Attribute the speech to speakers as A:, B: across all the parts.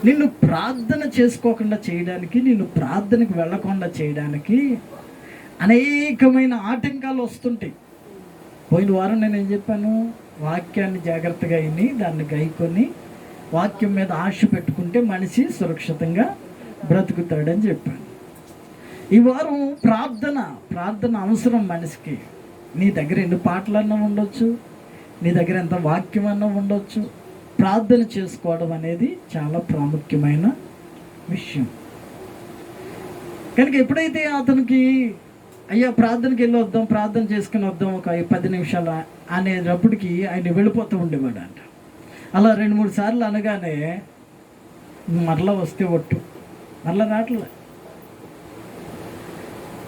A: నిన్ను ప్రార్థన చేసుకోకుండా చేయడానికి, నిన్ను ప్రార్థనకు వెళ్ళకుండా చేయడానికి అనేకమైన ఆటంకాలు వస్తుంటాయి. పోయిన వారం నేను ఏం చెప్పాను? వాక్యాన్ని జాగ్రత్తగా విని దాన్ని గైకొని వాక్యం మీద ఆశ పెట్టుకుంటే మనిషి సురక్షితంగా బ్రతుకుతాడని చెప్పాను. ఈ వారం ప్రార్థన అవసరం మనిషికి. నీ దగ్గర ఎన్ని పాటలన్నా ఉండొచ్చు, నీ దగ్గర ఎంత వాక్యం అన్నా ఉండొచ్చు. ప్రార్థన చేసుకోవడం అనేది చాలా ప్రాముఖ్యమైన విషయం. కనుక ఎప్పుడైతే అతనికి అయ్యా ప్రార్థనకి వెళ్ళి వద్దాం, ప్రార్థన చేసుకుని వద్దాం ఒక 10 నిమిషాలు అనేటప్పటికి ఆయన వెళ్ళిపోతూ ఉండేవాడు అంట. అలా 2-3 సార్లు అనగానే మరలా వస్తే ఒట్టు, మరలా రావట్లే.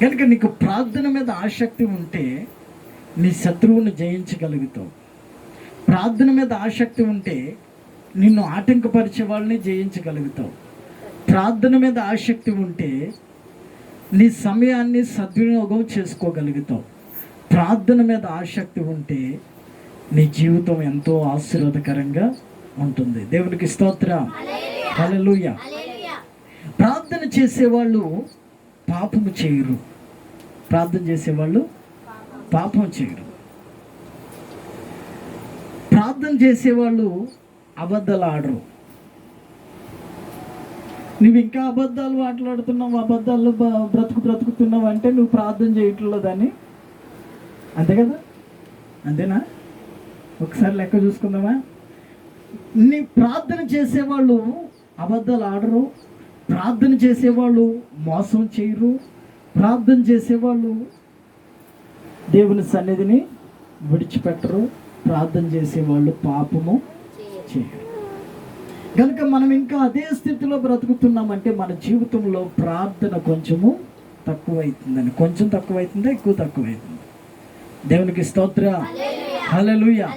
A: కనుక నీకు ప్రార్థన మీద ఆసక్తి ఉంటే నీ శత్రువుని జయించగలుగుతావు. ప్రార్థన మీద ఆసక్తి ఉంటే నిన్ను ఆటంకపరిచే వాళ్ళని జయించగలుగుతావు. ప్రార్థన మీద ఆసక్తి ఉంటే నీ సమయాన్ని సద్వినియోగం చేసుకోగలుగుతావు. ప్రార్థన మీద ఆసక్తి ఉంటే నీ జీవితం ఎంతో ఆశీర్వాదకరంగా ఉంటుంది. దేవునికి స్తోత్రం, హల్లెలూయా. ప్రార్థన చేసేవాళ్ళు పాపము చేయరు. ప్రార్థన చేసేవాళ్ళు పాపం చేయరు. ప్రార్థన చేసేవాళ్ళు అబద్ధాలు ఆడరు. నువ్వు ఇంకా అబద్ధాలు మాట్లాడుతున్నావు, అబద్ధాలు బ్రతుకుతున్నావు అంటే నువ్వు ప్రార్థన చేయట్లేదని, అంతే కదా? అంతేనా? ఒకసారి లెక్క చూసుకుందామా? నీ ప్రార్థన చేసేవాళ్ళు అబద్ధాలు ఆడరు, ప్రార్థన చేసేవాళ్ళు మోసం చేయరు, ప్రార్థన చేసేవాళ్ళు దేవుని సన్నిధిని విడిచిపెట్టరు, ప్రార్థన చేసేవాళ్ళు పాపము చేయరు. కనుక మనం ఇంకా అదే స్థితిలో బ్రతుకుతున్నామంటే మన జీవితంలో ప్రార్థన కొంచెము తక్కువైతుందని. కొంచెం తక్కువైతుందా, ఎక్కువ తక్కువైతుంది? దేవునికి స్తోత్రం, హల్లెలూయా.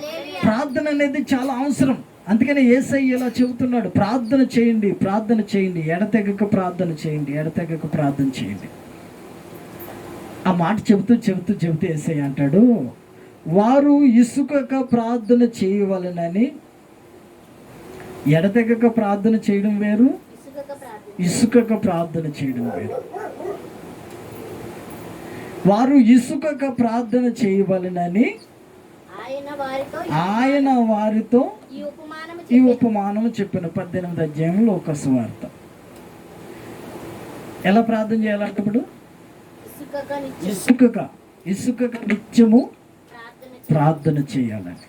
A: ప్రార్థన అనేది చాలా అవసరం. అందుకని యేసయ్య ఇలా చెబుతున్నాడు, ప్రార్థన చేయండి, ప్రార్థన చేయండి, ఎడతెగక ప్రార్థన చేయండి, ఎడతెగక ప్రార్థన చేయండి. ఆ మాట చెబుతూ యేసయ్య అంటాడు, వారు ఇసుకక ప్రార్థన చేయవలెనని. ఎడతెగక ప్రార్థన చేయడం వేరు, ఇసుకక ప్రార్థన చేయడం వేరు. వారు ఇసుకక ప్రార్థన చేయవలెనని ఆయన వారితో ఈ ఉపమానము చెప్పిన 18వ అధ్యాయంలో లూకా సువార్త. ఎలా ప్రార్థన చేయాలంటే ఇప్పుడు ఇసుకక నిత్యము ప్రార్థన చేయాలని.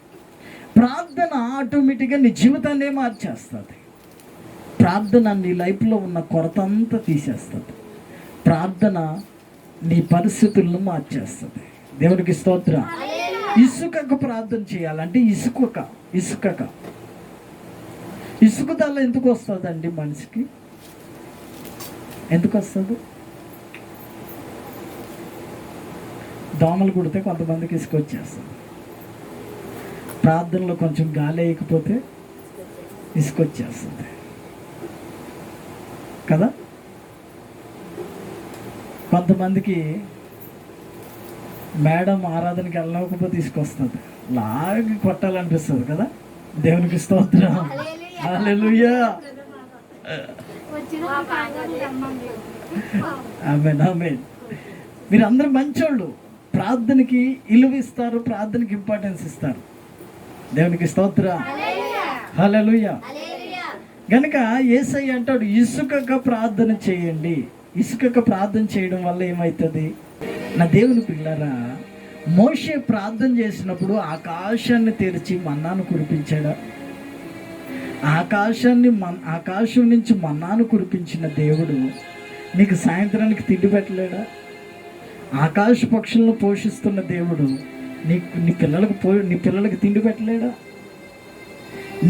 A: ప్రార్థన ఆటోమేటిక్గా నీ జీవితాన్ని మార్చేస్తుంది. ప్రార్థన నీ లైఫ్లో ఉన్న కొరత అంతా తీసేస్తుంది. ప్రార్థన నీ పరిస్థితులను మార్చేస్తుంది. దేవునికి స్తోత్రం. ఇసుకకు ప్రార్థన చేయాలంటే ఇసుకదల్ల ఎందుకు వస్తుందండి మనిషికి? ఎందుకు వస్తుంది? దోమలు కుడితే కొంతమందికి ఇసుక వచ్చేస్తుంది. ప్రార్థనలో కొంచెం గాలి వేయకపోతే ఇసుక వచ్చేస్తుంది కదా. కొంతమందికి మేడం ఆరాధనకి వెళ్ళకపోతే తీసుకొస్తుంది, లాగి కొట్టాలనిపిస్తుంది కదా. దేవునికి స్తోత్రం, హల్లెలూయా. ఆమేన్, ఆమేన్. మీరు అందరూ మంచోళ్ళు, ప్రార్థనకి విలువ ఇస్తారు, ప్రార్థనకి ఇంపార్టెన్స్ ఇస్తారు. దేవునికి స్తోత్రం, హల్లెలూయా. కనుక యేసయ్య అంటాడు, ఇసుకక ప్రార్థన చేయండి. ఇసుకక ప్రార్థన చేయడం వల్ల ఏమవుతుంది? నా దేవుని పిల్లరా, మోషే ప్రార్థన చేసినప్పుడు ఆకాశాన్ని తెరిచి మన్నాను కురిపించాడా? ఆకాశం నుంచి మన్నాను కురిపించిన దేవుడు నీకు సాయంత్రానికి తిండి పెట్టలేడా? ఆకాశ పక్షులను పోషిస్తున్న దేవుడు నీ పిల్లలకు తిండి పెట్టలేడా?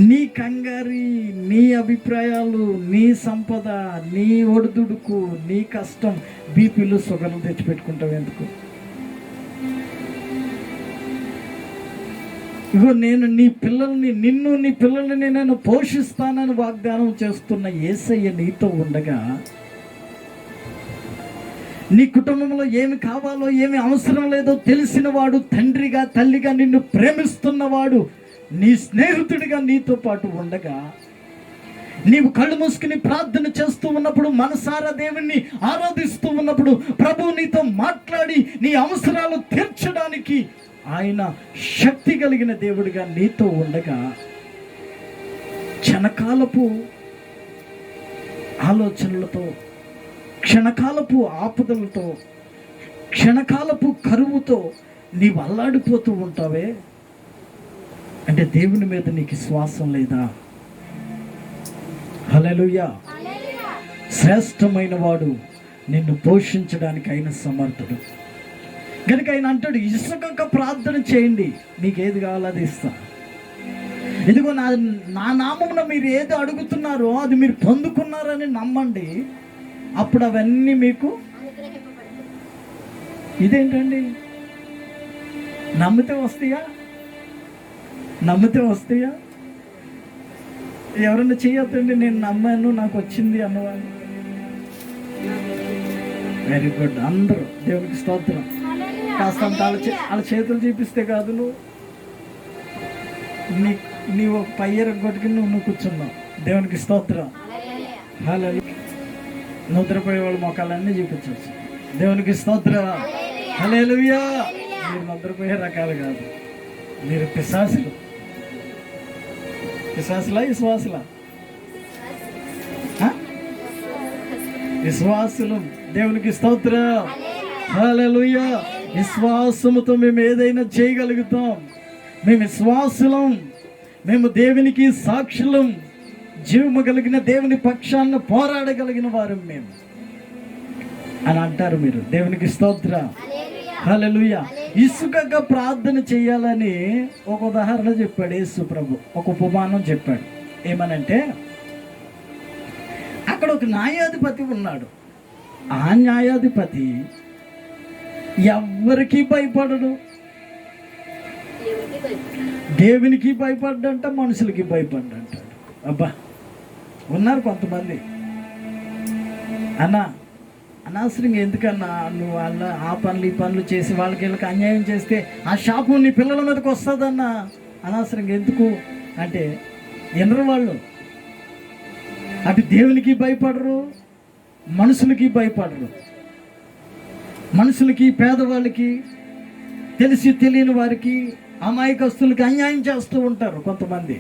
A: నీ కంగారి, నీ అభిప్రాయాలు, నీ సంపద, నీ ఒడిదుడుకు, నీ కష్టం, బీపీలు షుగర్లు తెచ్చిపెట్టుకుంటావు ఎందుకు? ఇగో నేను నీ పిల్లల్ని నేను పోషిస్తానని వాగ్దానం చేస్తున్న యేసయ్య నీతో ఉండగా, నీ కుటుంబంలో ఏమి కావాలో ఏమి అవసరం లేదో తెలిసిన వాడు, తండ్రిగా తల్లిగా నిన్ను ప్రేమిస్తున్నవాడు, నీ స్నేహితుడిగా నీతో పాటు ఉండగా నీవు కళ్ళు మూసుకుని ప్రార్థన చేస్తూ ఉన్నప్పుడు, మనసారా దేవుణ్ణి ఆరాధిస్తూ ఉన్నప్పుడు, ప్రభువు నీతో మాట్లాడి నీ అవసరాలు తీర్చడానికి ఆయన శక్తి కలిగిన దేవుడిగా నీతో ఉండగా, క్షణకాలపు ఆలోచనలతో, క్షణకాలపు ఆపదలతో, క్షణకాలపు కరువుతో నీవు అల్లాడిపోతూ ఉంటావే అంటే దేవుని మీద నీకు విశ్వాసం లేదా? హల్లెలూయా. శ్రేష్టమైన వాడు నిన్ను పోషించడానికి ఆయన సమర్థుడు కనుక ఆయన అంటాడు, ఇసుకక ప్రార్థన చేయండి, మీకు ఏది కావాలో అది ఇస్తా. ఇదిగో నా నామమున మీరు ఏది అడుగుతున్నారో అది మీరు పొందుకున్నారని నమ్మండి, అప్పుడు అవన్నీ మీకు. ఇదేంటండి, నమ్మితే వస్తాయా? నమ్మితే వస్తాయా? ఎవరన్నా చేయొద్దండి, నేను నమ్మాను నాకు వచ్చింది అన్నవాళ్ళు. Very good. అందరూ దేవునికి స్తోత్రం. కాస్త వాళ్ళ చేతులు చూపిస్తే కాదు, నీవు ఒక పయ్యర కొట్టుకుని నువ్వు కూర్చున్నావు. దేవునికి స్తోత్రం. హల్లెలూయా. నిద్రపోయే వాళ్ళ మొక్కలన్నీ చూపించవచ్చు. దేవునికి స్తోత్రం. హల్లెలూయా. మీరు నిద్రపోయే రకాలు కాదు, మీరు పిశాసులు. విశ్వాసులా విశ్వాసులా? విశ్వాసులు. దేవునికి స్తోత్రం. హల్లెలూయా. విశ్వాసముతో మేము ఏదైనా చేయగలుగుతాం. మేము విశ్వాసులం, మేము దేవునికి సాక్షులం, జీవము కలిగిన దేవుని పక్షాన పోరాడగలిగిన వారు మేము అని అంటారు మీరు. దేవునికి స్తోత్రం. హల్లెలూయా. ఇసుకగా ప్రార్థన చేయాలని ఒక ఉదాహరణ చెప్పాడు యేసు ప్రభు. ఒక ఉపమానం చెప్పాడు. ఏమనంటే, అక్కడ ఒక న్యాయాధిపతి ఉన్నాడు. ఆ న్యాయాధిపతి ఎవ్వరికి భయపడడు. దేవునికి భయపడ్డంట, మనుషులకి భయపడ్డంటాడు. అబ్బా, ఉన్నారు కొంతమంది. అన్నా, అనవసరంగా ఎందుకన్నా నువ్వు వాళ్ళ ఆ పనులు ఈ పనులు చేసి వాళ్ళకి వీళ్ళకి అన్యాయం చేస్తే ఆ శాపం నీ పిల్లల మీదకి వస్తుందన్నా. అనవసరంగా ఎందుకు అంటే, ఎనరు వాళ్ళు అటు దేవునికి భయపడరు, మనుషులకి భయపడరు. మనుషులకి, పేదవాళ్ళకి, తెలిసి తెలియని వారికి, అమాయకస్తులకి అన్యాయం చేస్తూ ఉంటారు కొంతమంది.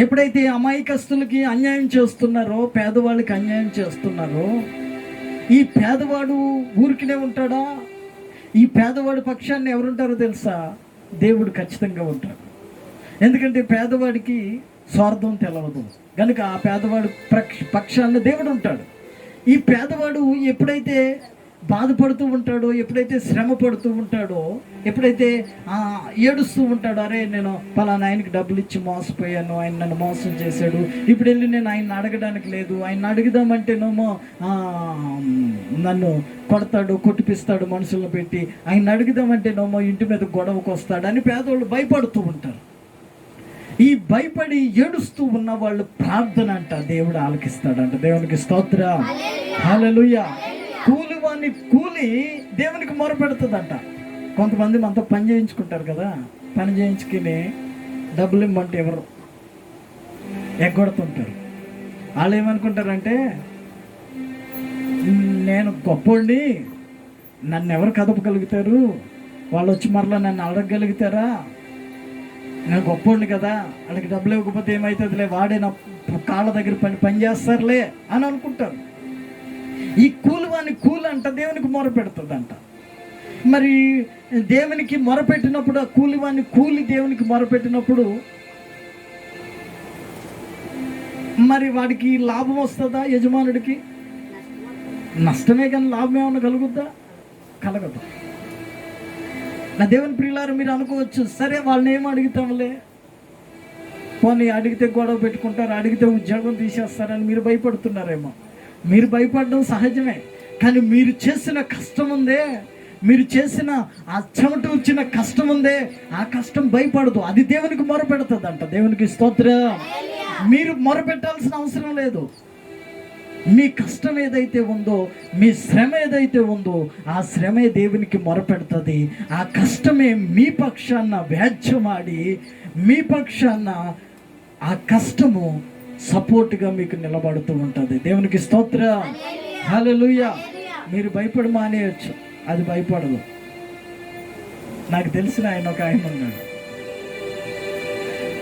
A: ఎప్పుడైతే అమాయకస్తులకి అన్యాయం చేస్తున్నారో, పేదవాళ్ళకి అన్యాయం చేస్తున్నారో, ఈ పేదవాడు ఊరికినే ఉంటాడా? ఈ పేదవాడి పక్షాన్ని ఎవరుంటారో తెలుసా? దేవుడు ఖచ్చితంగా ఉంటాడు. ఎందుకంటే పేదవాడికి స్వార్థం తెలవదు కనుక ఆ పేదవాడు పక్షాన్ని దేవుడు ఉంటాడు. ఈ పేదవాడు ఎప్పుడైతే బాధపడుతూ ఉంటాడో, ఎప్పుడైతే శ్రమ పడుతూ ఉంటాడో, ఎప్పుడైతే ఏడుస్తూ ఉంటాడో, అరే నేను పలానా ఆయనకి డబ్బులు ఇచ్చి మోసపోయాను, ఆయన నన్ను మోసం చేశాడు, ఇప్పుడు వెళ్ళి నేను ఆయన అడగడానికి లేదు, ఆయన అడుగుదామంటేనేమో నన్ను కొడతాడు, కొట్టిపిస్తాడు మనుషులను పెట్టి, ఆయన అడుగుదామంటేనేమో ఇంటి మీద గొడవకు వస్తాడు అని పేదవాళ్ళు భయపడుతూ ఉంటారు. ఈ భయపడి ఏడుస్తూ ఉన్న వాళ్ళు ప్రార్థన అంట దేవుడు ఆలకిస్తాడంట. దేవునికి స్తోత్రం. హల్లెలూయా. కూలివాన్ని కూలి దేవునికి మొరపెడుతుందంట. కొంతమంది మనతో పని చేయించుకుంటారు కదా, పని చేయించుకుని డబ్బులు ఇమ్మంటే ఎవరు ఎగ్గొడుతుంటారు. వాళ్ళు ఏమనుకుంటారంటే, నేను గొప్పోడిని, నన్ను ఎవరు కదపగలుగుతారు, వాళ్ళు వచ్చి మరలా నన్ను అడగగలుగుతారా, నేను గొప్పోడిని కదా, వాళ్ళకి డబ్బులు ఇవ్వకపోతే ఏమవుతుందిలే, వాడే నా కాళ్ళ దగ్గర పని చేస్తారులే అని అనుకుంటారు. ఈ కూలివాని కూలి అంట దేవునికి మొరపెడుతుందంట. మరి దేవునికి మొరపెట్టినప్పుడు, ఆ కూలివాని కూలి దేవునికి మొరపెట్టినప్పుడు మరి వాడికి లాభం వస్తుందా? యజమానుడికి నష్టమే, కానీ లాభం ఏమన్నా కలుగుద్దా? కలగదు. నా దేవుని ప్రియులారు, మీరు అనుకోవచ్చు, సరే వాళ్ళని ఏం అడుగుతాంలే, పోనీ అడిగితే గొడవ పెట్టుకుంటారు, అడిగితే ఉద్యోగం తీసేస్తారని మీరు భయపడుతున్నారేమో. మీరు భయపడడం సహజమే, కానీ మీరు చేసిన కష్టం ఉందే, మీరు చేసిన ఆ చెమట వచ్చిన కష్టం ఉందే, ఆ కష్టం భయపడదు, అది దేవునికి మొరపెడుతుందంట. దేవునికి స్తోత్రం. మీరు మొరపెట్టాల్సిన అవసరం లేదు. మీ కష్టం ఏదైతే ఉందో, మీ శ్రమ ఏదైతే ఉందో, ఆ శ్రమే దేవునికి మొరపెడుతుంది. ఆ కష్టమే మీ పక్షాన వ్యాజ్యమాడి, మీ పక్షాన ఆ కష్టము సపోర్ట్గా మీకు నిలబడుతూ ఉంటుంది. దేవునికి స్తోత్రం, హల్లెలూయా. మీరు భయపడి మానేయచ్చు, అది భయపడదు. నాకు తెలిసిన ఒక ఆయన ఉన్నాడు.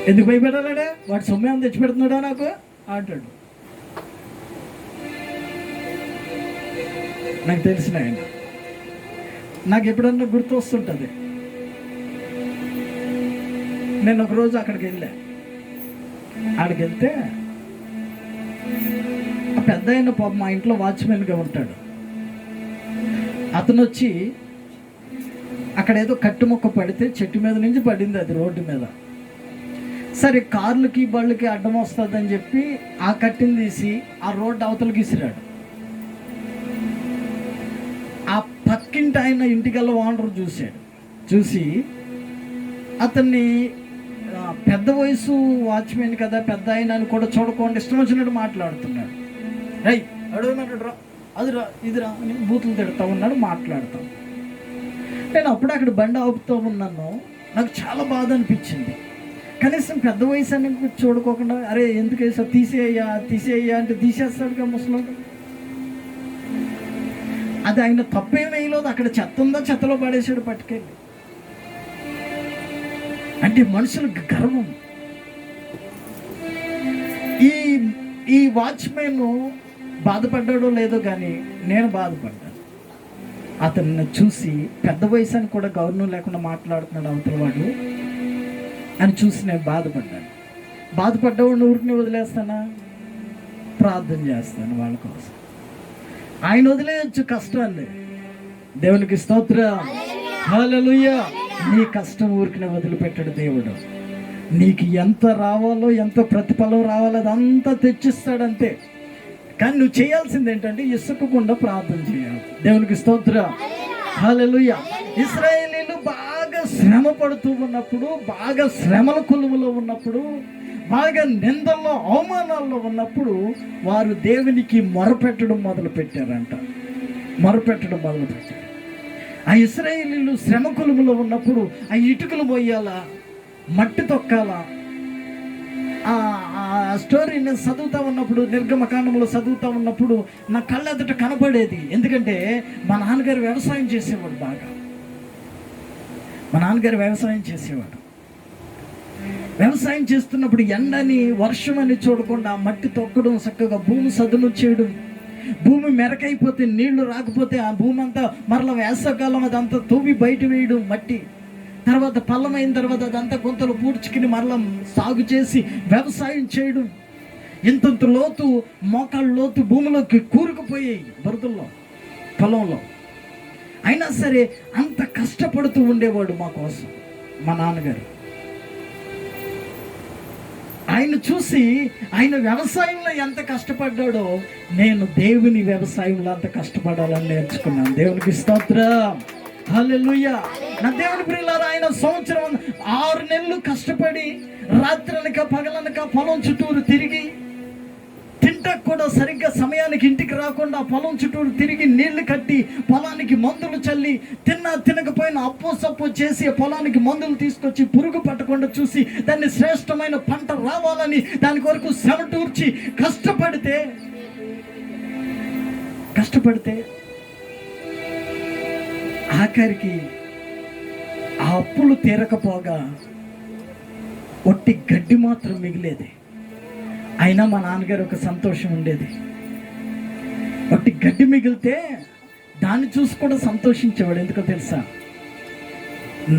A: ఎందుకు భయపడాలడే, వాడు సొమ్మేమని తెచ్చి పెడుతున్నాడా నాకు అంటాడు. నాకు తెలిసిన ఆయన, నాకు ఎప్పుడన్నా గుర్తు వస్తుంటుంది. నేను ఒకరోజు అక్కడికి వెళ్తే ఆ పెద్ద ఆయన పాప మా ఇంట్లో వాచ్మెన్గా ఉంటాడు. అతను వచ్చి అక్కడ ఏదో కట్టు మొక్క పడితే చెట్టు మీద నుంచి పడింది, అది రోడ్డు మీద. సరే కార్లకి బళ్ళకి అడ్డం వస్తుందని చెప్పి ఆ కట్టిని తీసి ఆ రోడ్డు అవతలకి విసిరాడు. ఆ పక్కింటి ఆయన ఇంటికల్లా ఓనర్ చూసి అతన్ని పెద్ద వయసు వాచ్మెన్ కదా, పెద్ద ఆయన అని కూడా చూడకుండా ఇష్టం వచ్చినట్టు మాట్లాడుతున్నాడు. రై అడుగున్నాడు, రా అది రా ఇది రా అని బూతులు తిడతా ఉన్నాడు, మాట్లాడతాం. నేను అప్పుడు అక్కడ బండి ఆపుతూ ఉన్నాను. నాకు చాలా బాధ అనిపించింది. కనీసం పెద్ద వయసు అని చూడుకోకుండా అరే ఎందుకు వేసా, తీసేయ్యా అంటే తీసేస్తాడుగా ముసలోడు. అది ఆయన తప్పేం వేయలేదు, అక్కడ చెత్త ఉందో చెత్తలో పడేసాడు పట్టుకెళ్ళి. అంటే మనుషులకు గర్వం. ఈ వాచ్మెన్ బాధపడ్డాడో లేదో కానీ నేను బాధపడ్డాను. అతన్ని చూసి పెద్ద వయసు అని కూడా గౌరవం లేకుండా మాట్లాడుతున్నాడు అవతల వాడు అని చూసి నేను బాధపడ్డవాడిని ఊరికి వదిలేస్తానా? ప్రార్థన చేస్తాను వాళ్ళ కోసం. ఆయన వదిలేయచ్చు కష్టాన్ని. దేవునికి స్తోత్రం, హల్లెలూయా. నీ కష్టం ఊరికి వదిలిపెట్టాడు దేవుడు. నీకు ఎంత రావాలో, ఎంత ప్రతిఫలం రావాలో అదంతా తెచ్చిస్తాడంతే. కానీ నువ్వు చేయాల్సింది ఏంటంటే ఇసుకకుండా ప్రార్థన చేయాలి. దేవునికి స్తోత్రం, హల్లెలూయా. ఇశ్రాయేలీయులు బాగా శ్రమ పడుతూ ఉన్నప్పుడు, బాగా శ్రమల కొలువులో ఉన్నప్పుడు, బాగా నిందల్లో అవమానాల్లో ఉన్నప్పుడు వారు దేవునికి మొరపెట్టడం మొదలుపెట్టారు. ఆ ఇశ్రాయేలీయులు శ్రమ కొలువులో ఉన్నప్పుడు ఆ ఇటుకలు పోయాలా, మట్టి తొక్కాలా. ఆ స్టోరీని చదువుతూ ఉన్నప్పుడు, నిర్గమకాండంలో చదువుతూ ఉన్నప్పుడు నా కళ్ళ ఎదుట కనపడేది. ఎందుకంటే మా నాన్నగారు వ్యవసాయం చేసేవాడు బాగా. వ్యవసాయం చేస్తున్నప్పుడు ఎండని వర్షమని చూడకుండా మట్టి తొక్కడం, చక్కగా భూమి సదును చేయడం, భూమి మెరకైపోతే నీళ్లు రాకపోతే ఆ భూమి అంతా మరల వేసవకాలం అదంతా తవ్వి బయట వేయడం మట్టి. తర్వాత పల్లమైన తర్వాత అదంతా గుంతలు పూడ్చుకుని మరల సాగు చేసి వ్యవసాయం చేయడం. ఇంతంత లోతు, మోకాళ్ళ లోతు భూమిలోకి కూరుకుపోయాయి బురదల్లో, పొలంలో. అయినా సరే అంత కష్టపడుతూ ఉండేవాడు మా కోసం మా నాన్నగారు. ఆయన చూసి ఆయన వ్యవసాయంలో ఎంత కష్టపడ్డాడో నేను దేవుని వ్యవసాయంలో అంత కష్టపడాలని నేర్చుకున్నాను. దేవునికి స్తోత్రం, హల్లెలూయా. నా దేవుని ప్రియులారా, ఆయన సంవత్సరం 6 నెలలు కష్టపడి రాత్రనక పగలనక పొలం చుట్టూరు తిరిగి, తింటకు కూడా సరిగ్గా సమయానికి ఇంటికి రాకుండా పొలం చుట్టూరు తిరిగి నీళ్లు కట్టి పొలానికి మందులు చల్లి, తినకపోయినా అప్పు సప్పు చేసి పొలానికి మందులు తీసుకొచ్చి పురుగు పట్టకుండా చూసి దాన్ని శ్రేష్టమైన పంట రావాలని దాని కొరకు శ్రమటూర్చి కష్టపడితే ఆఖరికి ఆ అప్పులు తీరకపోగా ఒట్టి గడ్డి మాత్రం మిగిలేది. అయినా మా నాన్నగారు ఒక సంతోషం ఉండేది. ఒట్టి గడ్డి మిగిలితే దాన్ని చూసి కూడా సంతోషించేవాడు. ఎందుకో తెలుసా?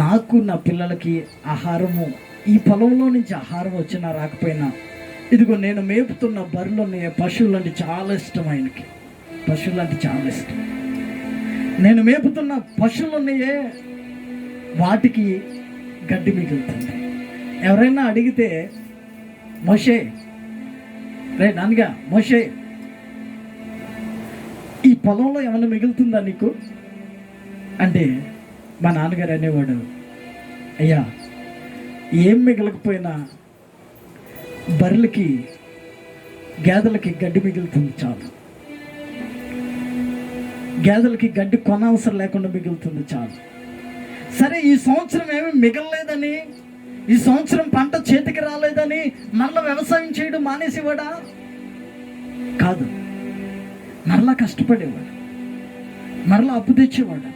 A: నాకు నా పిల్లలకి ఆహారము, ఈ పొలంలో నుంచి ఆహారం వచ్చినా రాకపోయినా, ఇదిగో నేను మేపుతున్న బర్రెలు ఉన్నాయి, పశువులు అంటే చాలా ఇష్టం ఆయనకి. పశువులు అంటే చాలా ఇష్టం. నేను మేపుతున్న పశువులు ఉన్నాయే, వాటికి గడ్డి మిగులుతుంది. ఎవరైనా అడిగితే మోషే, రే నాన్నగా మోషే, ఈ పొలంలో ఏమైనా మిగులుతుందా నీకు అంటే మా నాన్నగారు అనేవాడు, అయ్యా ఏం మిగలకపోయినా బర్రెలకి గేదెలకి గడ్డి మిగులుతుంది చాలు. గేదెలకి గడ్డి కొనవసరం లేకుండా మిగులుతుంది చాలు. సరే ఈ సంవత్సరం ఏమీ మిగలలేదని ఈ సంవత్సరం పంట చేతికి రాలేదని మరలా వ్యవసాయం చేయడం మానేసేవాడా? కాదు, మరలా కష్టపడేవాడు, మరలా అప్పు తెచ్చేవాడు,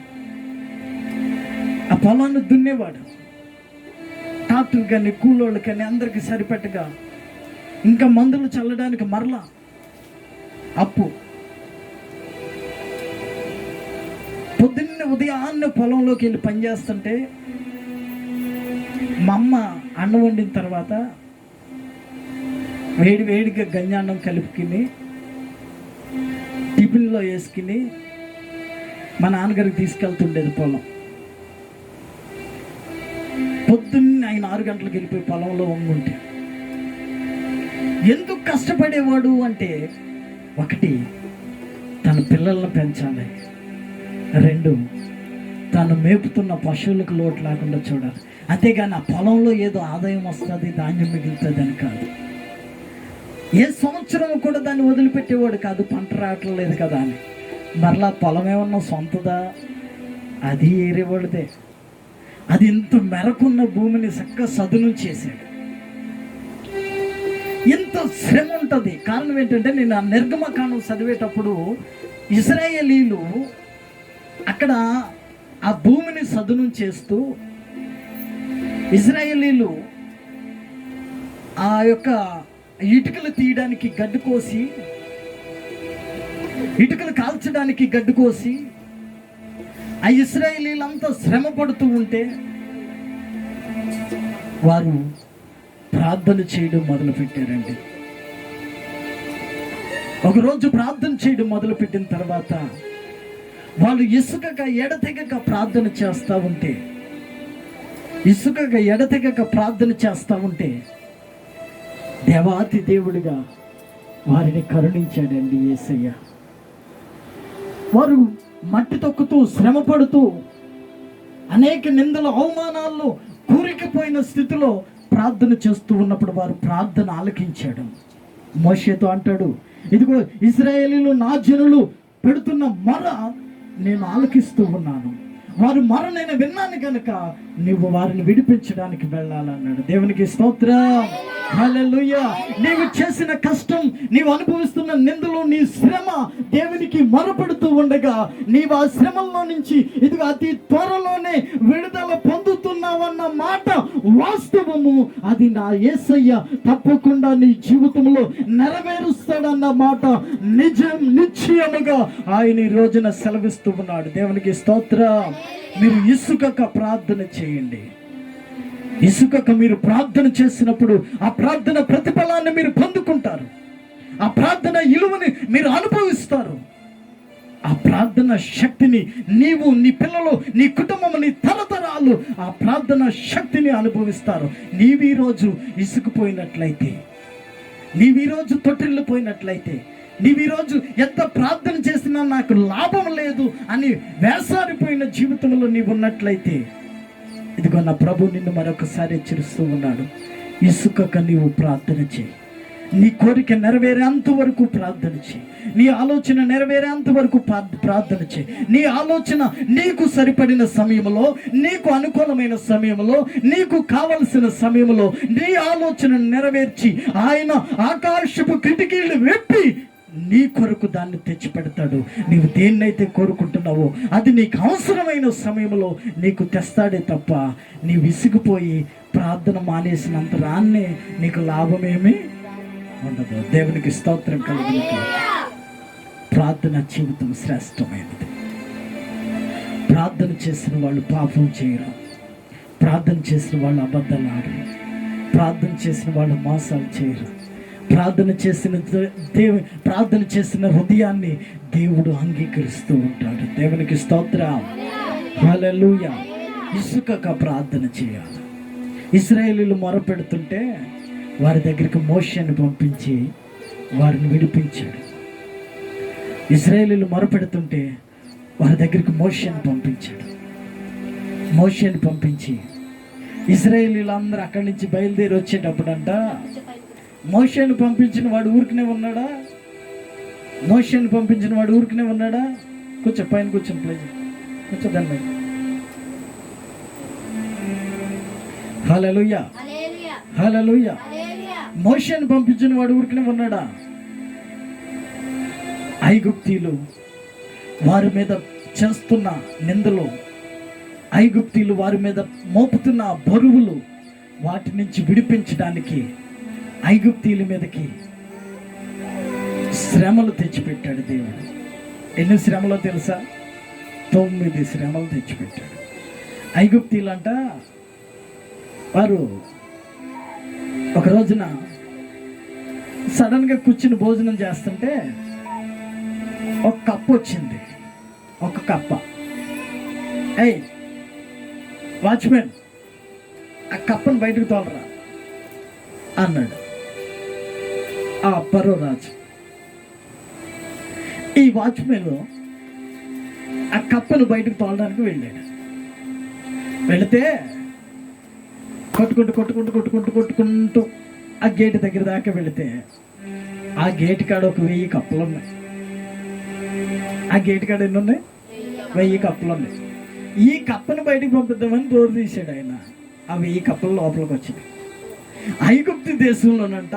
A: ఆ పొలాన్ని దున్నేవాడు, ట్రాక్టర్ కానీ కూలోళ్ళు కానీ అందరికి సరిపెట్టగా ఇంకా మందులు చల్లడానికి మరలా అప్పు. పొద్దున్నే ఉదయాన్నే పొలంలోకి వెళ్ళి పనిచేస్తుంటే మా అమ్మ అన్నం వండిన తర్వాత వేడిగా గంజాన్నం కలుపుకుని టిఫిన్లో వేసుకుని మా నాన్నగారికి తీసుకెళ్తుండేది పొలం. పొద్దున్నే ఆయన 6 గంటలకు వెళ్ళిపోయి పొలంలో వంగుంటే ఎందుకు కష్టపడేవాడు అంటే, 1 తన పిల్లలను పెంచాలి, 2 తను మేపుతున్న పశువులకు లోటు లేకుండా చూడాలి. అంతేగాని ఆ పొలంలో ఏదో ఆదాయం వస్తుంది, ధాన్యం మిగులుతుంది అని కాదు. ఏ సంవత్సరం కూడా దాన్ని వదిలిపెట్టేవాడు కాదు, పంట రావట్లేదు కదా అని. మరలా పొలం ఏమన్నా సొంతదా? అది ఏరేవాడిదే. అది ఇంత మెరకున్న భూమిని చక్కగా సదును చేశాడు. ఇంత శ్రమ ఉంటుంది. కారణం ఏంటంటే, నేను ఆ నిర్గమకాండం చదివేటప్పుడు ఇశ్రాయేలీలు అక్కడ ఆ భూమిని సదును చేస్తూ, ఇశ్రాయేలీలు ఆ యొక్క ఇటుకలు తీయడానికి గడ్డు కోసి, ఇటుకలు కాల్చడానికి గడ్డు కోసి, ఆ ఇశ్రాయేలీలంతా శ్రమ పడుతూ ఉంటే వారు ప్రార్థన చేయడం మొదలుపెట్టారండి. ఒకరోజు ప్రార్థన చేయడం మొదలుపెట్టిన తర్వాత వాళ్ళు ఇసుకగా ఎడతెగక ప్రార్థన చేస్తూ ఉంటే, ప్రార్థన చేస్తూ ఉంటే దేవాతి దేవుడిగా వారిని కరుణించాడండి యేసయ్య. వారు మట్టి తొక్కుతూ శ్రమ పడుతూ అనేక నిందలు అవమానాల్లో కూరికిపోయిన స్థితిలో ప్రార్థన చేస్తూ ఉన్నప్పుడు వారు ప్రార్థన ఆలకించాడు. మోషేతో అంటాడు, ఇదిగో ఇశ్రాయేలీలు నా జనులు పెడుతున్న మొర నేను ఆలకిస్తూ ఉన్నాను, వారు మొర నేను విన్నాను కనుక నువ్వు వారిని విడిపించడానికి వెళ్ళాలన్నాడు. దేవునికి స్తోత్రం, హల్లెలూయా. నీవు చేసిన కష్టం, నీవు అనుభవిస్తున్న నిందలు, నీ శ్రమ దేవునికి మొరపెడుతూ ఉండగా నీవు ఆ శ్రమల్లో నుంచి ఇదిగో అతి త్వరలోనే విడుదల పొందుతున్నావన్న మాట వాస్తవము. అది నా యేసయ్య తప్పకుండా నీ జీవితంలో నెరవేరుస్తాడన్న మాట నిజం, నిశ్చయముగా ఆయన ఈ రోజున సెలవిస్తూ ఉన్నాడు. దేవునికి స్తోత్రం. మీరు ఇసుకక ప్రార్థన చేయండి. ఇసుకక మీరు ప్రార్థన చేసినప్పుడు ఆ ప్రార్థన ప్రతిఫలాన్ని మీరు పొందుకుంటారు. ఆ ప్రార్థన ఇలువని మీరు అనుభవిస్తారు. ఆ ప్రార్థన శక్తిని నీవు, నీ పిల్లలు, నీ కుటుంబం, నీ తరతరాలు ఆ ప్రార్థన శక్తిని అనుభవిస్తారు. నీవు ఈరోజు ఇసుకుపోయినట్లయితే, నీవు ఈరోజు తొట్టిల్లిపోయినట్లయితే, నీవు ఈరోజు ఎంత ప్రార్థన చేసినా నాకు లాభం లేదు అని వేసారిపోయిన జీవితంలో నీవు ఉన్నట్లయితే, ఇదిగో నా ప్రభు నిన్ను మరొకసారి హెచ్చరిస్తూ ఉన్నాడు. ఇసుకక నీవు ప్రార్థన చేయి. నీ కోరిక నెరవేరేంత వరకు ప్రార్థన చేయి. నీ ఆలోచన నెరవేరేంత వరకు ప్రార్థన చేయి. నీ ఆలోచన నీకు సరిపడిన సమయంలో, నీకు అనుకూలమైన సమయంలో, నీకు కావలసిన సమయంలో నీ ఆలోచన నెరవేర్చి ఆయన ఆకాశపు కిటికీలు వెప్పి నీ కొరకు దాన్ని తెచ్చి పెడతాడు. నీవు దేన్నైతే కోరుకుంటున్నావో అది నీకు అవసరమైన సమయంలో నీకు తెస్తాడే తప్ప నీ విసిగిపోయి ప్రార్థన మానేసినంత రాన్నే నీకు లాభమేమీ ఉండదు. దేవునికి స్తోత్రం కలుగును. ప్రార్థన జీవితం శ్రేష్టమైనది. ప్రార్థన చేసిన వాళ్ళు పాపం చేయరు, ప్రార్థన చేసిన వాళ్ళు అబద్ధాలు ఆడరు, ప్రార్థన చేసిన వాళ్ళు మోసాలు చేయరు. ప్రార్థన చేసిన హృదయాన్ని దేవుడు అంగీకరిస్తూ ఉంటాడు. దేవునికి స్తోత్రం, హల్లెలూయా. ఇసుకక ప్రార్థన చేయాలి. ఇశ్రాయేలీలు మొరపెడుతుంటే వారి దగ్గరికి మోషేని పంపించి వారిని విడిపించాడు. ఇశ్రాయేలీలు మొరపెడుతుంటే వారి దగ్గరికి మోషేని పంపించి ఇశ్రాయేలీలు అందరూ అక్కడి నుంచి బయలుదేరి వచ్చేటప్పుడంట, మోషేని పంపించిన వాడు ఊరికనే ఉన్నాడా? కూర్చో, పైన కూర్చొని ప్లేజ్ కూర్చోదండి. హల్లెలూయా, హల్లెలూయా. మోషేని పంపించిన వాడు ఊరికనే ఉన్నాడా? ఐగుప్తీయులు వారి మీద చేస్తున్న నిందలు, ఐగుప్తీయులు వారి మీద మోపుతున్న బరువులు, వాటి నుంచి విడిపించడానికి ఐగుప్తీయుల మీదకి శ్రమలు తెచ్చిపెట్టాడు దేవుడు. ఎన్ని శ్రమలో తెలుసా? 9 శ్రమలు తెచ్చిపెట్టాడు. ఐగుప్తీయులంట వారు ఒక రోజున సడన్గా కూర్చుని భోజనం చేస్తుంటే ఒక కప్ప వచ్చింది. ఒక కప్ప, ఏయ్ వాచ్మెన్ ఆ కప్పను బయటకు తోలరా అన్నాడు ఆ ఫరో రాజు. ఈ వాచ్మెన్ ఆ కప్పను బయటకు తోలడానికి వెళ్ళాడు. వెళితే కొట్టుకుంటూ ఆ గేటు దగ్గర దాకా వెళితే ఆ గేటు కాడ ఒక 1000 కప్పలు ఉన్నాయి. ఆ గేటు కాడ ఎన్ని ఉన్నాయి? 1000 కప్పలు ఉన్నాయి. ఈ కప్పను బయటికి పంపిద్దామని డోర్ తీసాడు ఆయన. ఆ 1000 కప్పలు లోపలికి వచ్చినాయి. ఐగుప్తు దేశంలోనంట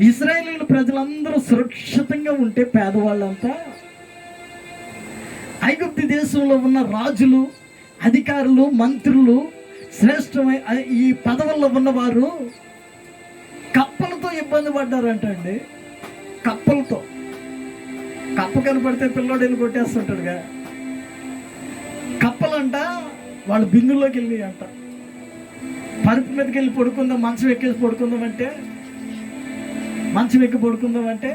A: ఇశ్రాయేలు ప్రజలందరూ సురక్షితంగా ఉంటే పేదవాళ్ళంతా ఐగుప్తు దేశంలో ఉన్న రాజులు, అధికారులు, మంత్రులు, శ్రేష్టమైన ఈ పదవుల్లో ఉన్నవారు కప్పలతో ఇబ్బంది పడ్డారంట అండి. కప్పలతో. కప్ప కనపడితే పిల్లోడు వెళ్ళి కొట్టేస్తుంటాడుగా. కప్పలంట వాళ్ళు బిందుల్లోకి వెళ్ళి అంట పరుపు మీదకి వెళ్ళి పడుకుందాం, మంచం ఎక్కేసి పడుకుందామంటే, మంచం ఎక్కి పడుకుందామంటే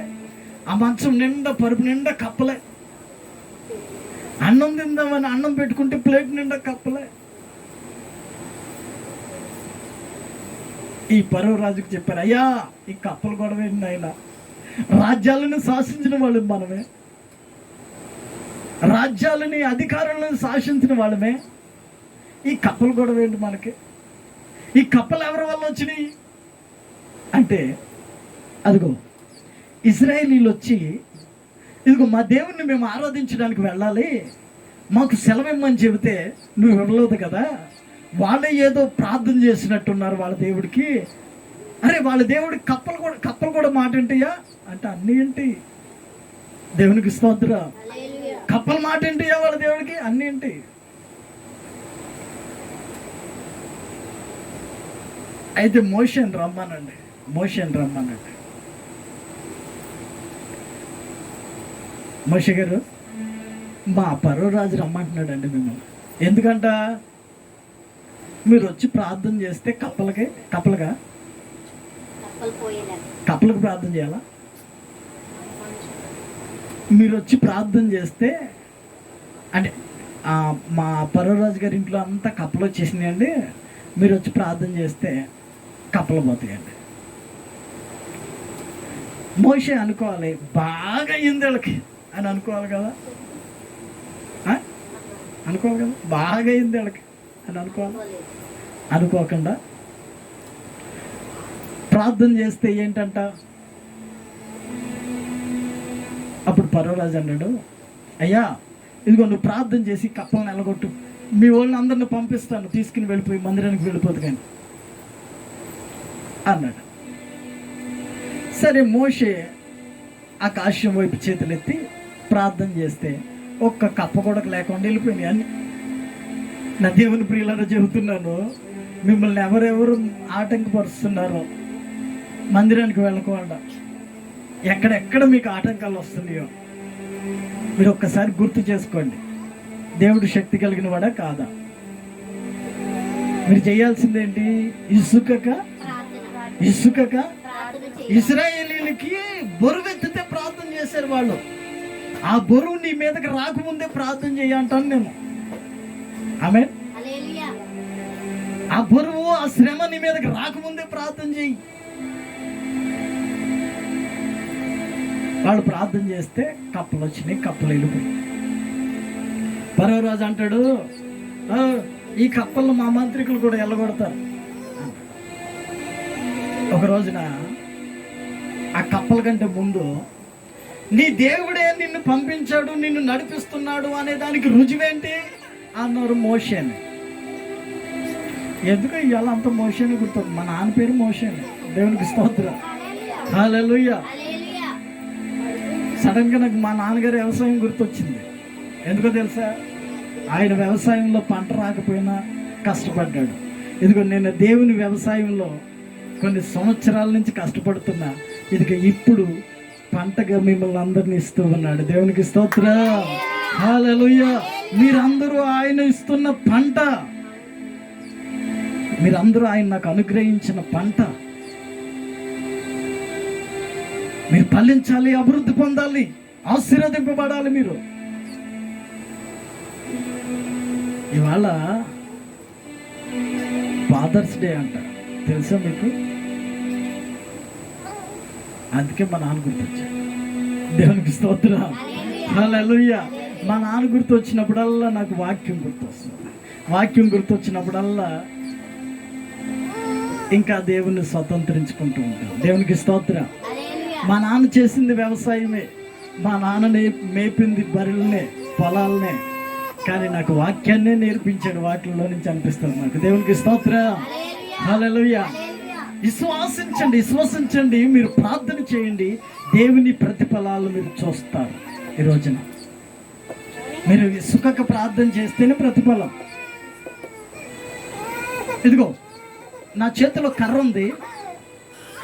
A: ఆ మంచం నిండా, పరుపు నిండా కప్పలే. అన్నం తిందామని అన్నం పెట్టుకుంటే ప్లేట్ నిండా కప్పలే. ఈ ఫరో రాజుకు చెప్పారు, అయ్యా ఈ కప్పలు గొడవ ఏంటి ఆయన? రాజ్యాలను శాసించిన వాళ్ళు మనమే, రాజ్యాలని అధికారులను శాసించిన వాళ్ళమే. ఈ కప్పలు గొడవ ఏంటి మనకి? ఈ కప్పలు ఎవరి వల్ల వచ్చినాయి అంటే, అదిగో ఇశ్రాయేలీలు వచ్చి, ఇదిగో మా దేవుణ్ణి మేము ఆరాధించడానికి వెళ్ళాలి, మాకు సెలవిమ్మని చెబితే నువ్వు వెళ్ళలేదు కదా. వాళ్ళే ఏదో ప్రార్థన చేసినట్టున్నారు వాళ్ళ దేవుడికి. అరే వాళ్ళ దేవుడికి కప్పలు కూడా మాట ఏంటయ్యా అంటే, అన్నీ ఏంటి దేవునికి స్తోత్ర. కప్పల మాట ఏంటయ్యా వాళ్ళ దేవుడికి? అన్నీ ఏంటి. అయితే మోషేని రమ్మనండి. మోషే గారు, మా ఫరో రాజు రమ్మంటున్నాడండి మిమ్మల్ని. ఎందుకంట? మీరు వచ్చి ప్రార్థన చేస్తే కప్పలకు ప్రార్థన చేయాలా? మీరు వచ్చి ప్రార్థన చేస్తే అంటే మా ఫరో రాజు గారి ఇంట్లో అంతా కప్పలు వచ్చేసినాయండి. మీరు వచ్చి ప్రార్థన చేస్తే కప్పలు పోతాయండి. మోషే అనుకోవాలి, బాగా అయ్యింది వీళ్ళకి అని అనుకోవాలి కదా. అనుకోవాలి కదా, బాగా అయింది వీళ్ళకి అని అనుకోవాలి. అనుకోకుండా ప్రార్థన చేస్తే ఏంటంట? అప్పుడు ఫరో రాజు అన్నాడు, అయ్యా ఇదిగో నువ్వు ప్రార్థన చేసి కప్పలను ఎలగొట్టు, మీ వాళ్ళని అందరిని పంపిస్తాను, తీసుకుని వెళ్ళిపోయి మందిరానికి వెళ్ళిపోదు కానీ అన్నాడు. సరే మోషే ఆకాశం వైపు చేతులెత్తి ప్రార్థన చేస్తే ఒక్క కప్ప కూడా లేకుండా వెళ్ళిపోయినాయి అన్ని. నా దేవుని ప్రియులారా చెబుతున్నాను, మిమ్మల్ని ఎవరెవరు ఆటంకపరుస్తున్నారో మందిరానికి వెళ్ళకుండా, ఎక్కడెక్కడ మీకు ఆటంకాలు వస్తున్నాయో మీరు ఒక్కసారి గుర్తు చేసుకోండి. దేవుడు శక్తి కలిగిన వాడా కాదా? మీరు చేయాల్సిందేంటి? ఇసుకక ఇశ్రాయేలీలకి బరువెత్తితే ప్రార్థన చేశారు వాళ్ళు. ఆ బరువు నీ మీదకి రాకముందే ప్రార్థన చేయంటాను నేను. ఆమేన్. ఆ బరువు, ఆ శ్రమ నీ మీదకి రాకముందే ప్రార్థన చేయి. వాళ్ళు ప్రార్థన చేస్తే కప్పలు వచ్చినాయి, కప్పలు వెళ్ళిపోయి. ఫరో రాజు అంటాడు, ఈ కప్పలను మా మంత్రికులు కూడా వెళ్ళగొడతారు. ఒక రోజున ఆ కప్పల కంటే ముందు నీ దేవుడే నిన్ను పంపించాడు, నిన్ను నడిపిస్తున్నాడు అనే దానికి రుజువేంటి అన్నారు మోషేని. ఎందుకో ఇవాళ అంత మోషని గుర్తుంది. మా నాన్న పేరు మోషని. దేవునికి స్తోత్రం. హల్లెలూయా. సడన్గా నాకు మా నాన్నగారి వ్యవసాయం గుర్తొచ్చింది. ఎందుకో తెలుసా? ఆయన వ్యవసాయంలో పంట రాకపోయినా కష్టపడ్డాడు. ఇదిగో నేను దేవుని వ్యవసాయంలో కొన్ని సంవత్సరాల నుంచి కష్టపడుతున్నా. ఇదిగో ఇప్పుడు పంటగా మిమ్మల్ని అందరినీ ఇస్తూ ఉన్నాడు. దేవునికి స్తోత్రం. హల్లెలూయా. మీరందరూ ఆయన ఇస్తున్న పంట, మీరందరూ ఆయన నాకు అనుగ్రహించిన పంట. మీరు ఫలించాలి, అభివృద్ధి పొందాలి, ఆశీర్వదింపబడాలి. మీరు ఇవాళ ఫాదర్స్ డే అంట, తెలుసా మీకు? అందుకే మా నాన్న గుర్తొచ్చాడు. దేవునికి స్తోత్రం. హల్లెలూయా. మా నాన్న గుర్తు వచ్చినప్పుడల్లా నాకు వాక్యం గుర్తొస్తుంది. వాక్యం గుర్తొచ్చినప్పుడల్లా ఇంకా దేవుణ్ణి స్వతంత్రించుకుంటూ ఉంటాను. దేవునికి స్తోత్రం. మా నాన్న చేసింది వ్యవసాయమే, మా నాన్నని మేపింది బర్రెలనే, పొలాలనే, కానీ నాకు వాక్యాన్నే నేర్పించాడు. వాటిల్లో నుంచి అనిపిస్తుంది నాకు. దేవునికి స్తోత్రం. హల్లెలూయా. విశ్వాసించండి, విశ్వసించండి. మీరు ప్రార్థన చేయండి, దేవుని ప్రతిఫలాలు మీరు చూస్తారు. ఈ రోజున మీరు సుఖక ప్రార్థన చేస్తేనే ప్రతిఫలం. ఇదిగో నా చేతిలో కర్ర ఉంది,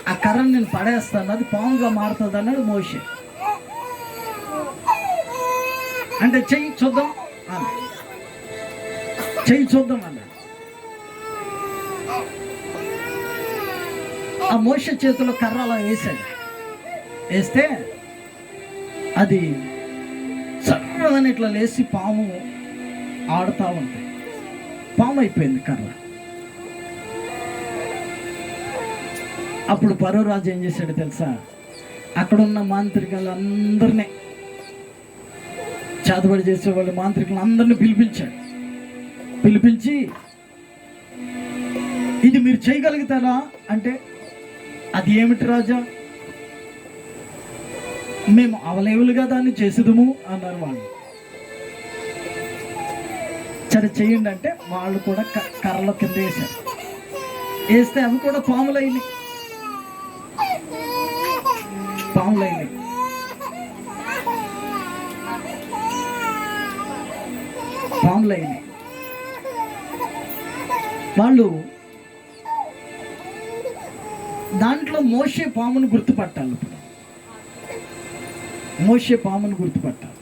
A: ఆ కర్రను నేను పడేస్తాను, అది పాముగా మారుతుంది అన్నాడు మోషే. అంటే చెయ్యి చూద్దాం అన్న, చెయ్యి చూద్దాం అన్నాడు. ఆ మోషే చేతిలో కర్ర అలా వేసాడు. వేస్తే అది సర్రని ఇట్లా లేచి పాము ఆడుతూ ఉంటాయి. పాము అయిపోయింది కర్ర. అప్పుడు ఫరో రాజు ఏం చేశాడు తెలుసా? అక్కడున్న మాంత్రికులందరినీ, చేతబడి చేసేవాళ్ళు మాంత్రికులందరినీ పిలిపించాడు. పిలిపించి, ఇది మీరు చేయగలుగుతారా అంటే, అది ఏమిటి రాజా? మేము అవలేవులుగా దాన్ని చేసేదము అన్నారు వాళ్ళు. సరే చెయ్యండి అంటే వాళ్ళు కూడా కర్రల కింద వేశారు. వేస్తే అవి కూడా పాములైనవి. పాములైనవి. పాములైనవి. వాళ్ళు దాంట్లో మోషే పామును గుర్తుపట్టాలి. ఇప్పుడు మోషే పామును గుర్తుపట్టాలి.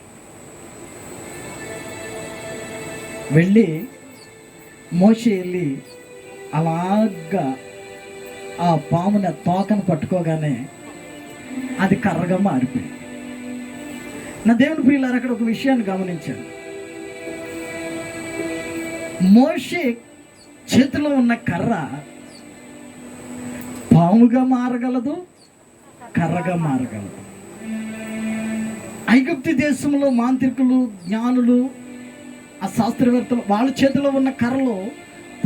A: వెళ్ళి మోషే వెళ్ళి అలాగా ఆ పాముని తోకను పట్టుకోగానే అది కర్రగా మారిపోయింది. నా దేవుని ప్రియులారా, అక్కడ ఒక విషయాన్ని గమనించాను. మోషే చేతిలో ఉన్న కర్ర పాముగా మారగలదు, కర్రగా మారగలదు. ఐగుప్తు దేశంలో మాంత్రికులు, జ్ఞానులు, ఆ శాస్త్రవేత్తలు వాళ్ళ చేతిలో ఉన్న కర్రలు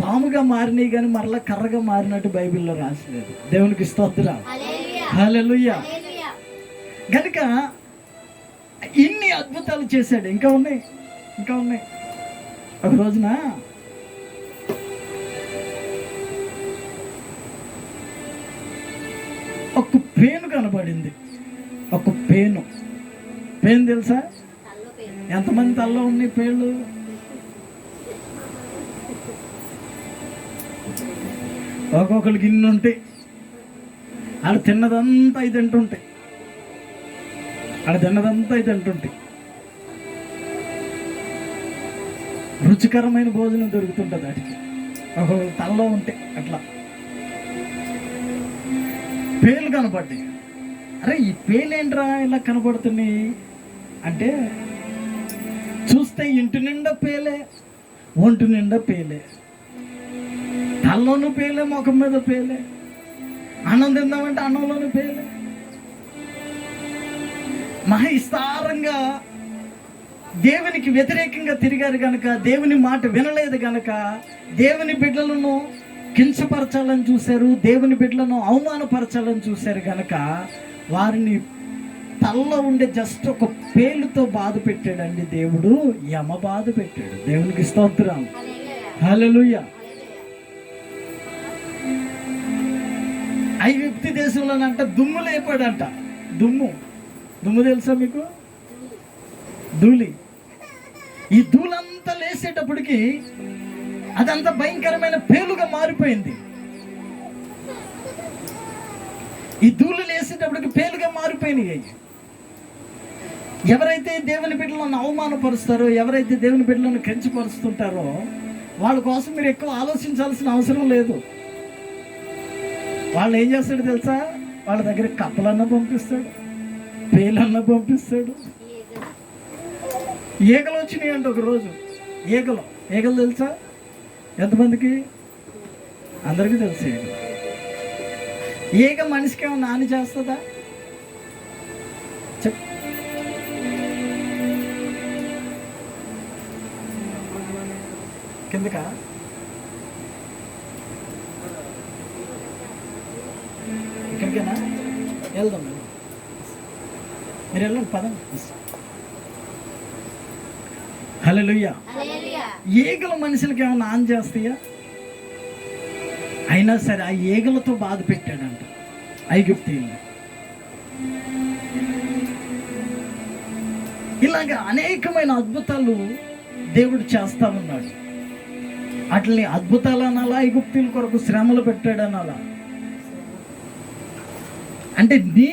A: పాముగా మారినాయి, కానీ మరలా కర్రగా మారినట్టు బైబిల్లో రాసలేదు. దేవునికి స్తోత్రం. హల్లెలూయా. కనుక ఇన్ని అద్భుతాలు చేశాడు. ఇంకా ఉన్నాయి, ఇంకా ఉన్నాయి. ఒక రోజున ఒక పేను కనబడింది. ఒక పేను. పేను తెలుసా? ఎంతమంది తల్లో ఉన్నాయి పేర్లు? ఒక్కొక్కరికి ఇన్ని ఉంటాయి. ఆడ తిన్నదంతా ఇది తింటుంటాయి. ఆడ తిన్నదంతా ఇది తింటుంటాయి. రుచికరమైన భోజనం దొరుకుతుంటుంది వాటికి. ఒక్కొక్క తల్లో ఉంటాయి. అట్లా పేర్లు కనపడ్డాయి. అరే ఈ పేలేంట్రా ఇలా కనపడుతున్నాయి అంటే, చూస్తే ఇంటి నిండా పేలే, ఒంటి నిండా పేలే, తల్లోనూ పేలే, ముఖం మీద పేలే, అన్నం తిందామంటే అన్నంలోనూ పేలే. మహిస్తారంగా దేవునికి వ్యతిరేకంగా తిరిగారు గనక, దేవుని మాట వినలేదు గనక, దేవుని బిడ్డలను కించపరచాలని చూశారు, దేవుని బిడ్డలను అవమానపరచాలని చూశారు గనక, వారిని తల్లో ఉండే జస్ట్ ఒక పేలుతో బాధ పెట్టాడండి దేవుడు. యమ బాధ పెట్టాడు. దేవునికి స్తోత్రం. హల్లెలూయా. ఐగుప్తు దేశంలోనంట దుమ్ము లేపాడంట. దుమ్ము తెలుసా మీకు? ధూళి. ఈ ధూళంతా లేసేటప్పటికి అదంతా భయంకరమైన పేలుగా మారిపోయింది. ఈ ధూళి లేసేటప్పటికి పేలుగా మారిపోయినాయి. ఎవరైతే దేవుని బిడ్డలను అవమానపరుస్తారో, ఎవరైతే దేవుని బిడ్డలను కించపరుస్తుంటారో వాళ్ళ కోసం మీరు ఎక్కువ ఆలోచించాల్సిన అవసరం లేదు. వాళ్ళు ఏం చేస్తాడు తెలుసా? వాళ్ళ దగ్గర కప్పలన్నా పంపిస్తాడు, పేలన్నా పంపిస్తాడు. ఈగలు వచ్చినాయి అంట ఒకరోజు. ఈగలు తెలుసా ఎంతమందికి? అందరికీ తెలుసు. ఈగ మనిషికి ఏమన్నా హాని చేస్తుందా? చెప్. కిందకా? ఇక్కడికేనా? వెళ్దాం. మీరు వెళ్ళండి, పదండి. హల్లెలూయా. ఈగలు మనుషులకి ఏమన్నా ఆన్ చేస్తాయా? అయినా సరే ఆ ఈగలతో బాధ పెట్టాడంట ఐగుప్తీయుల్ని. ఇలాగ అనేకమైన అద్భుతాలు దేవుడు చేస్తా ఉన్నాడు. అట్లని అద్భుతాలు అనాలా, ఐగుప్తీయుల కొరకు శ్రమలు పెట్టాడనాలా? అంటే నీ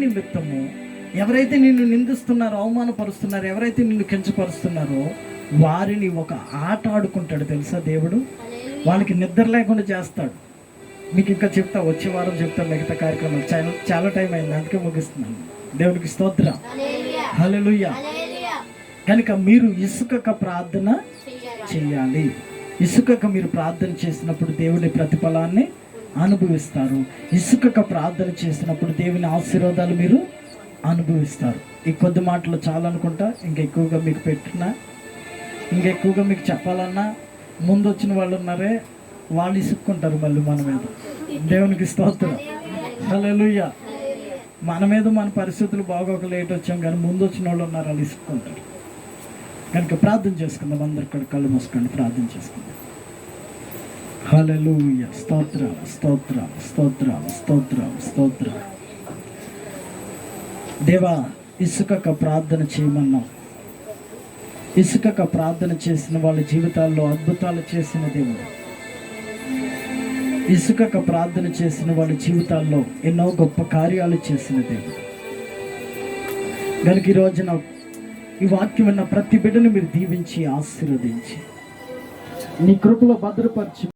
A: నిమిత్తము ఎవరైతే నిన్ను నిందిస్తున్నారో, అవమానపరుస్తున్నారో, ఎవరైతే నిన్ను కించపరుస్తున్నారో వారిని ఒక ఆట ఆడుకుంటాడు తెలుసా దేవుడు. వాళ్ళకి నిద్ర లేకుండా చేస్తాడు. మీకు ఇంకా చెప్తా, వచ్చే వారం చెప్తా మిగతా కార్యక్రమాలు. చాలా టైం అయింది, అందుకే ముగిస్తున్నాను. దేవునికి స్తోత్రం. హల్లెలూయా. కనుక మీరు ఇసుకక ప్రార్థన చేయాలి. ఇసుకక మీరు ప్రార్థన చేసినప్పుడు దేవుని ప్రతిఫలాన్ని అనుభవిస్తారు. ఇసుకక ప్రార్థన చేసినప్పుడు దేవుని ఆశీర్వాదాలు మీరు అనుభవిస్తారు. ఈ కొద్ది మాటలు చాలా అనుకుంటా. ఇంకా ఎక్కువగా మీకు పెట్టినా, ఇంకా ఎక్కువగా మీకు చెప్పాలన్నా ముందు వచ్చిన వాళ్ళు ఉన్నారే, వాళ్ళు ఇసుక్కుంటారు మళ్ళీ మన మీద. దేవునికి స్తోత్రం. హల్లెలూయా. మన మీద మన పరిస్థితులు బాగోక లేట్ వచ్చాం, కానీ ముందు వచ్చిన వాళ్ళు ఉన్నారు, వాళ్ళు ఇసుక్కుంటారు. కనుక ప్రార్థన చేసుకుందాం. అందరు ఇక్కడ కళ్ళు మూసుకోండి, ప్రార్థన చేసుకుందాం. హల్లెలూయా. స్తోత్రం, స్తోత్రం, స్తోత్రం, స్తోత్రం, స్తోత్రం. దేవా, ఇసుకక ప్రార్థన చేయమన్నాం. ఇసుకక ప్రార్థన చేసిన వాళ్ళ జీవితాల్లో అద్భుతాలు చేసిన దేవుడు. ఇసుకక ప్రార్థన చేసిన వాళ్ళ జీవితాల్లో ఎన్నో గొప్ప కార్యాలు చేసిన దేవుడు. కనుక ఈ రోజున ఈ వాక్యం విన్న ప్రతి బిడ్డను మీరు దీవించి ఆశీర్వదించి నీ కృపలో భద్రపరిచి